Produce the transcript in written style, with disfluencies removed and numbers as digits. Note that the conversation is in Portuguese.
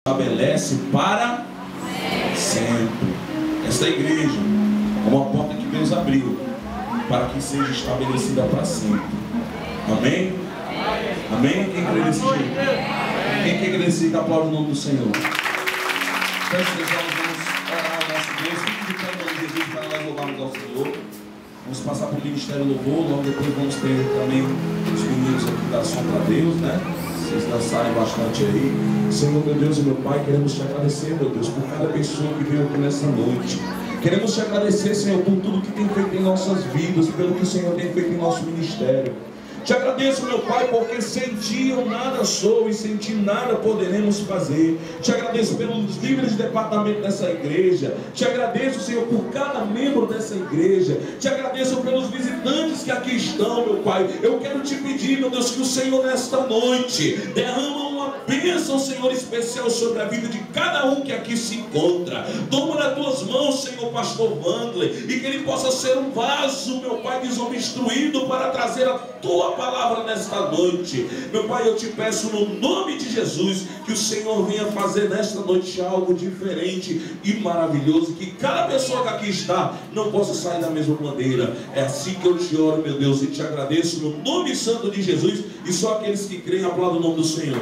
estabelece para sempre. Esta igreja é uma porta que Deus abriu para que seja estabelecida para sempre. Amém? Amém? Quem crê nesse jeito? Quem quer agradecer, aplaude o nome do Senhor. Então, vamos orar ao nosso Deus. Fique de pé em nome de Jesus para nós louvarmos ao Senhor. Vamos passar por Ministério Louvor. Logo depois vamos ter também os meninos aqui da Som para Deus, né? Vocês dançarem bastante aí. Senhor, meu Deus e meu Pai, queremos te agradecer, meu Deus, por cada pessoa que veio aqui nessa noite. Queremos te agradecer, Senhor, por tudo que tem feito em nossas vidas, pelo que o Senhor tem feito em nosso ministério. Te agradeço, meu Pai, porque sem ti eu nada sou e sem ti nada poderemos fazer. Te agradeço pelos líderes de departamento dessa igreja. Te agradeço, Senhor, por cada membro dessa igreja. Te agradeço pelos visitantes que aqui estão, meu Pai. Eu quero te pedir, meu Deus, que o Senhor nesta noite derrama uma bênção, Senhor, especial sobre a vida de cada um que aqui se encontra. Toma nas tuas mãos, Senhor, pastor Wandler, e que ele possa ser um vaso, meu Pai, desobstruído para trazer a tua palavra nesta noite. Meu Pai, eu te peço no nome de Jesus que o Senhor venha fazer nesta noite algo diferente e maravilhoso, que cada pessoa que aqui está não possa sair da mesma maneira. É assim que eu te oro, meu Deus, e te agradeço no nome santo de Jesus. E só aqueles que creem aplaudam o nome do Senhor.